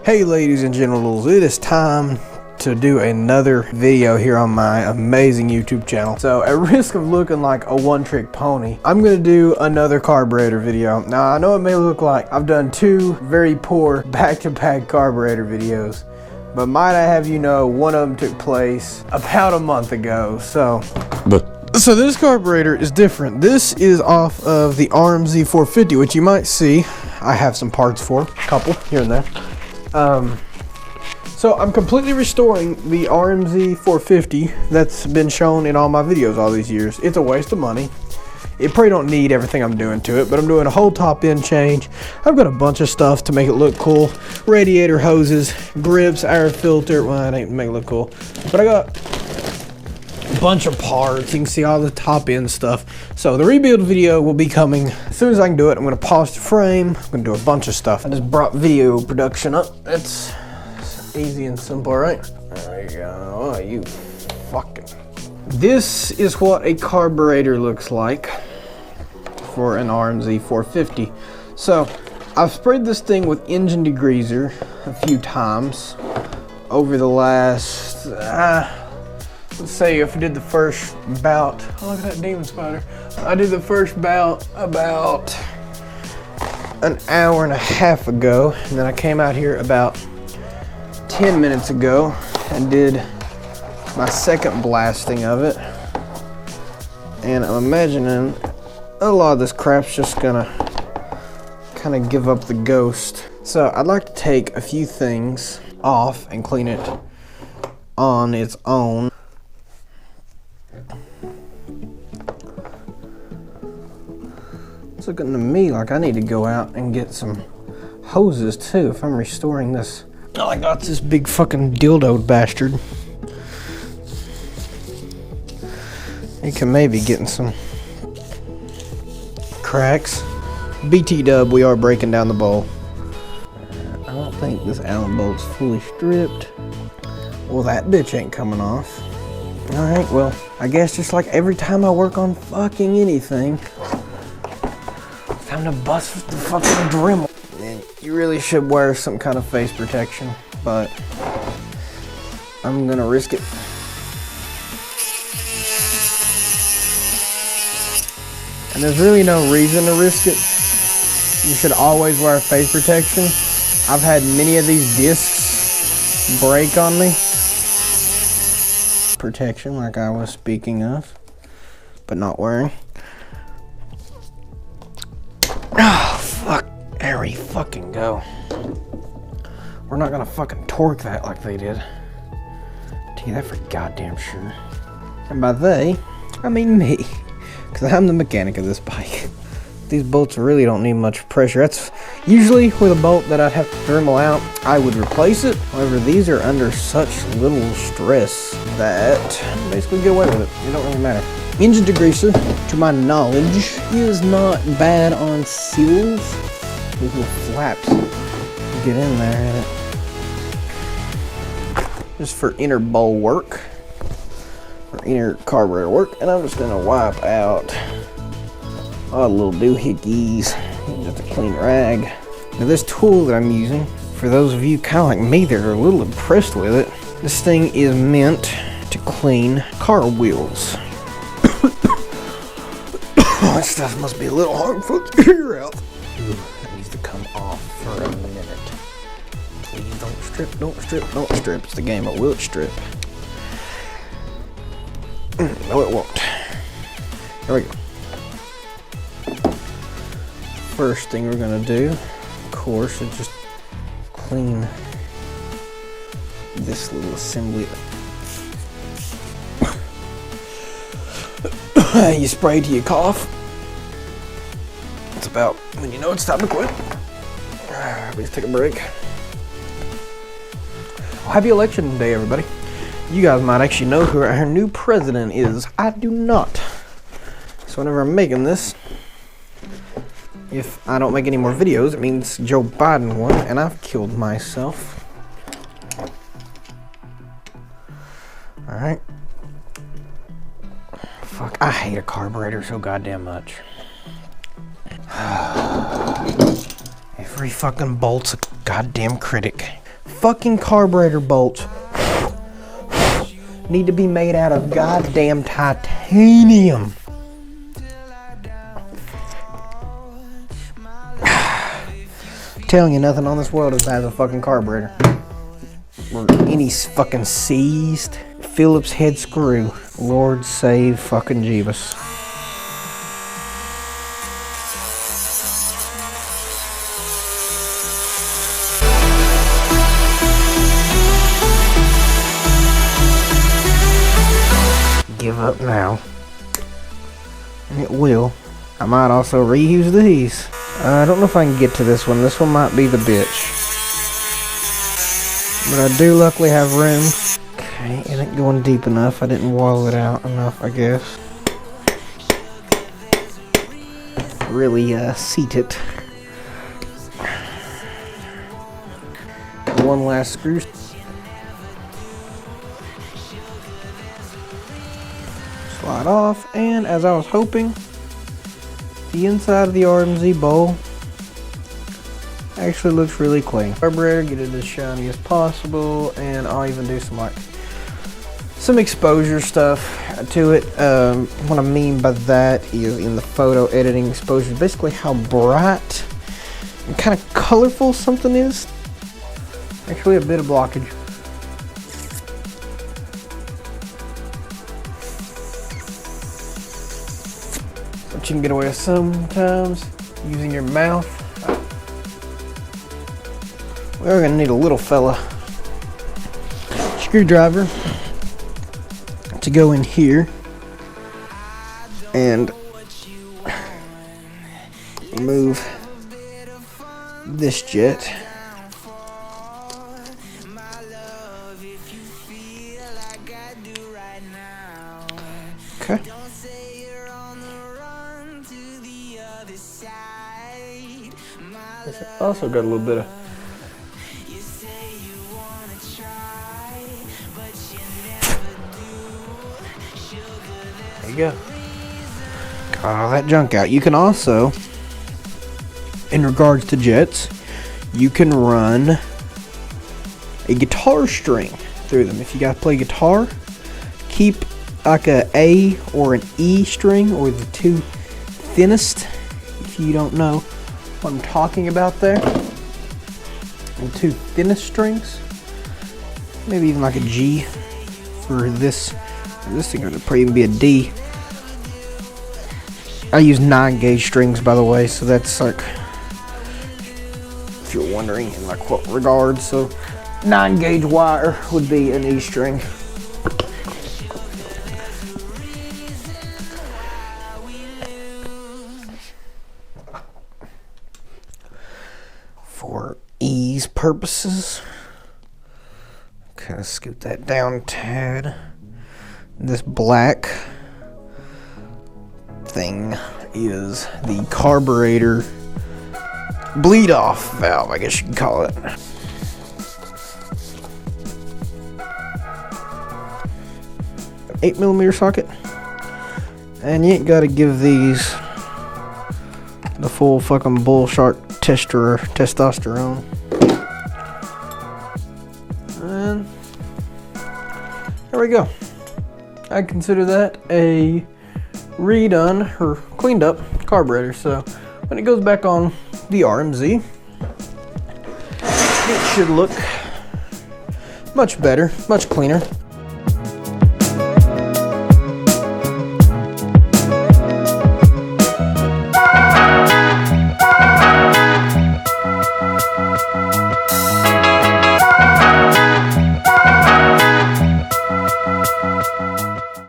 Hey ladies and genitals, it is time to do another video here on my amazing YouTube channel. So at risk of looking like a one-trick pony, I'm gonna do another carburetor video. Now I know it may look like I've done two very poor back-to-back carburetor videos, but might I have you know, one of them took place about a month ago. So this carburetor is different. This is off of the RMZ 450, which you might see I have some parts for, a couple here and there. So I'm completely restoring the RMZ 450 that's been shown in all my videos all these years. It's a waste of money. It probably don't need everything I'm doing to it, but I'm doing a whole top end change. I've got a bunch of stuff to make it look cool. Radiator hoses, grips, air filter. Well, it ain't make it look cool, but I got a bunch of parts. You can see all the top end stuff. So the rebuild video will be coming as soon as I can do it. I'm gonna polish the frame. I'm gonna do a bunch of stuff. I just brought video production up. It's easy and simple, right? There we go. Oh, you fucking. This is what a carburetor looks like for an RMZ 450. So I've sprayed this thing with engine degreaser a few times over the last, let's say if I did the first bout, oh look at that demon spider. I did the first bout about an hour and a half ago, and then I came out here about 10 minutes ago and did my second blasting of it. And I'm imagining a lot of this crap's just gonna kind of give up the ghost. So I'd like to take a few things off and clean it on its own. It's looking to me like I need to go out and get some hoses too if I'm restoring this. Oh, I got this big fucking dildo bastard. It can maybe get in some cracks. BT dub, we are breaking down the bowl. I don't think this Allen bolt's fully stripped. Well, that bitch ain't coming off. Alright, well, I guess just like every time I work on fucking anything, it's time to bust the fucking Dremel. And you really should wear some kind of face protection, but I'm gonna risk it. And there's really no reason to risk it. You should always wear face protection. I've had many of these discs break on me. Protection, like I was speaking of, but not wearing. Oh, fuck. There we fucking go. We're not gonna fucking torque that like they did. Tell you that for goddamn sure. And by they, I mean me. Because I'm the mechanic of this bike. These bolts really don't need much pressure. That's usually with a bolt that I'd have to Dremel out, I would replace it. However, these are under such little stress that I basically get away with it. It don't really matter. Engine degreaser, to my knowledge, is not bad on seals. These little flaps get in there in it. Just for inner bowl work, or inner carburetor work, and I'm just gonna wipe out all the little doohickeys. Just a clean rag. Now this tool that I'm using, for those of you kind of like me that are a little impressed with it, this thing is meant to clean car wheels. That stuff must be a little hard for the ear out. Ooh, that needs to come off for a minute. Please don't strip, don't strip, don't strip. It's the game, but will it strip? No, it won't. There we go. First thing we're gonna do, of course, is just clean this little assembly. You spray till you cough. It's about when you know it's time to quit. Let's take a break. Well, happy election day, everybody. You guys might actually know who our new president is. I do not. So whenever I'm making this, if I don't make any more videos, it means Joe Biden won, and I've killed myself. Alright. Fuck, I hate a carburetor so goddamn much. Every fucking bolt's a goddamn critic. fucking carburetor bolts need to be made out of goddamn titanium. I'm telling you, nothing on this world is bad as a fucking carburetor. Or any fucking seized Phillips head screw. Lord save fucking Jeebus. Give up now. It will. I might also reuse these. I don't know if I can get to this one. This one might be the bitch. But I do luckily have room. Okay, it ain't going deep enough. I didn't wall it out enough, I guess. Really seat it. One last screw. Slide off, and as I was hoping, the inside of the RMZ bowl actually looks really clean. Carburetor, get it as shiny as possible, and I'll even do some exposure stuff to it. What I mean by that is in the photo editing exposure, basically how bright and kind of colorful something is. Actually a bit of blockage. What you can get away with sometimes, using your mouth. We're gonna need a little fella screwdriver to go in here and remove this jet. Okay. It's also got a little bit of there you go. Got all that junk out. You can also, in regards to jets, you can run a guitar string through them. If you guys play guitar, keep like a A or an E string, or the two thinnest, if you don't know what I'm talking about there. The two thinnest strings. Maybe even like a G for this. This thing would probably even be a D. I use 9-gauge strings, by the way, so that's like, if you're wondering in like what regard, so 9-gauge wire would be an E string. For ease purposes, kind of scoot that down a tad. This black thing is the carburetor bleed off valve, I guess you can call it. An 8mm socket, and you ain't got to give these the full fucking bull shark testosterone. And there we go. I consider that a redone or cleaned up carburetor. So when it goes back on the RMZ, it should look much better, much cleaner.